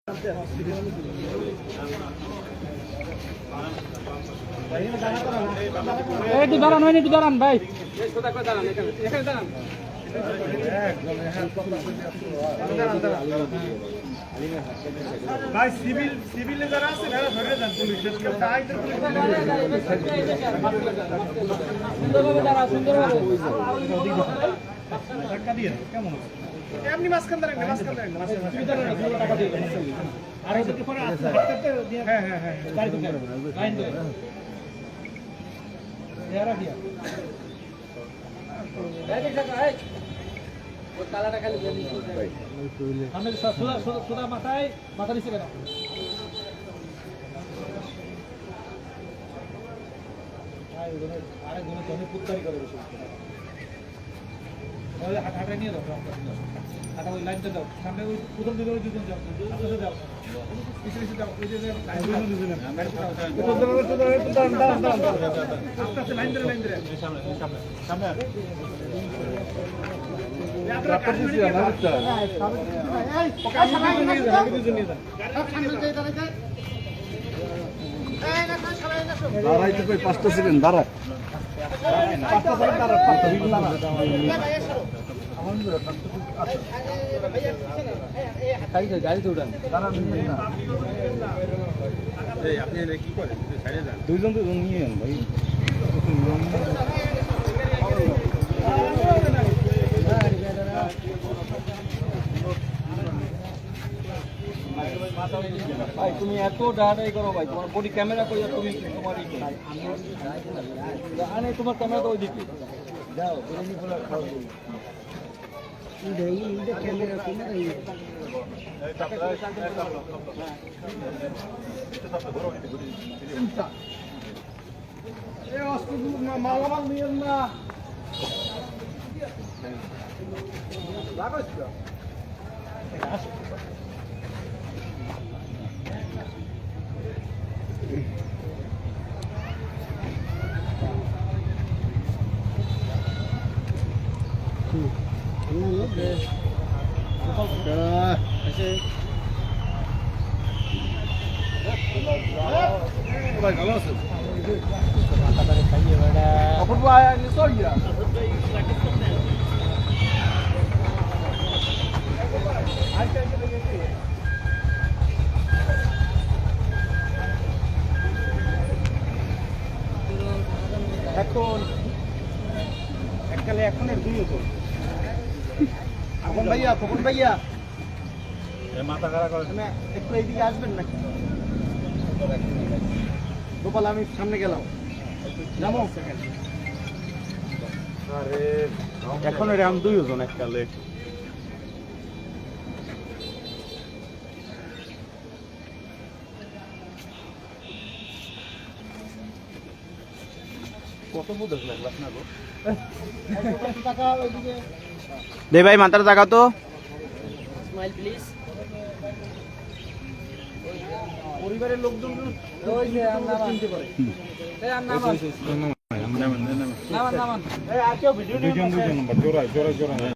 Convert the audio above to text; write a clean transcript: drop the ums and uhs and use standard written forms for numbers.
একটু দাঁড়ান ভাই, একটু দাঁড়ান ভাই। ভাই সিভিলে যারা আছে তারা ধরে যান, পুলিশ সুন্দরভাবে দাঁড়া, সুন্দরভাবে। ধাক্কা দিয়ে কেমন এমনি মাঝখান দাঁড়ান, মাঝখান দাঁড়ান, আর ওদেরকে পরে আসতে দিয়ে। হ্যাঁ হ্যাঁ হ্যাঁ, গাড়ি তো লাইন ধরে এরা দিয়া কালাটা খালি আমি সোজা মাথায় মাথা নিচে কেন আরেকজনে জমি পুত্তারি করে বেশি হাঁটা নিয়ে যাও, হাঁটা ওই লাইনটা যাও, সামনে ওই প্রথম দিকে ওই দুজন যাও, আস্তে যাও, পিছনে যাও, ওই যে আস্তে আস্তে লাইন ধরে সামনে দাঁড়াইতে কই 5টা সেকেন্ড দাঁড়া। গাড়িতে উঠান, দুইজন নিয়ে যান ভাই। ভাই তুমি এত ডাহাডাই করো ভাই, তোমার বডি ক্যামেরা কই, তুমি তোমার আরে তোমার ক্যামেরা তো ওই দিকে যাও, বেরিয়ে বলে খাও মালামাল নিয়ে না ভালো আছে অপূর্ব এখন এককালে এখন এর দুই হতো। তপন ভাইয়া মাথা খারাপ করে একটু এইদিকে আসবেন নাকি? গোপাল আমি সামনে গেলাম, নামো। এখন এরকম দুই ওজন এককালে। কত বুঝে লাগলো আপনার দে ভাই মাথার জায়গা তো স্মাইল প্লিজ। পরিবারের লোকজন ওই যে চিনতে পারে, নামান নামান, আর কেউ ভিডিও দুইজন নম্বর জোড়ায়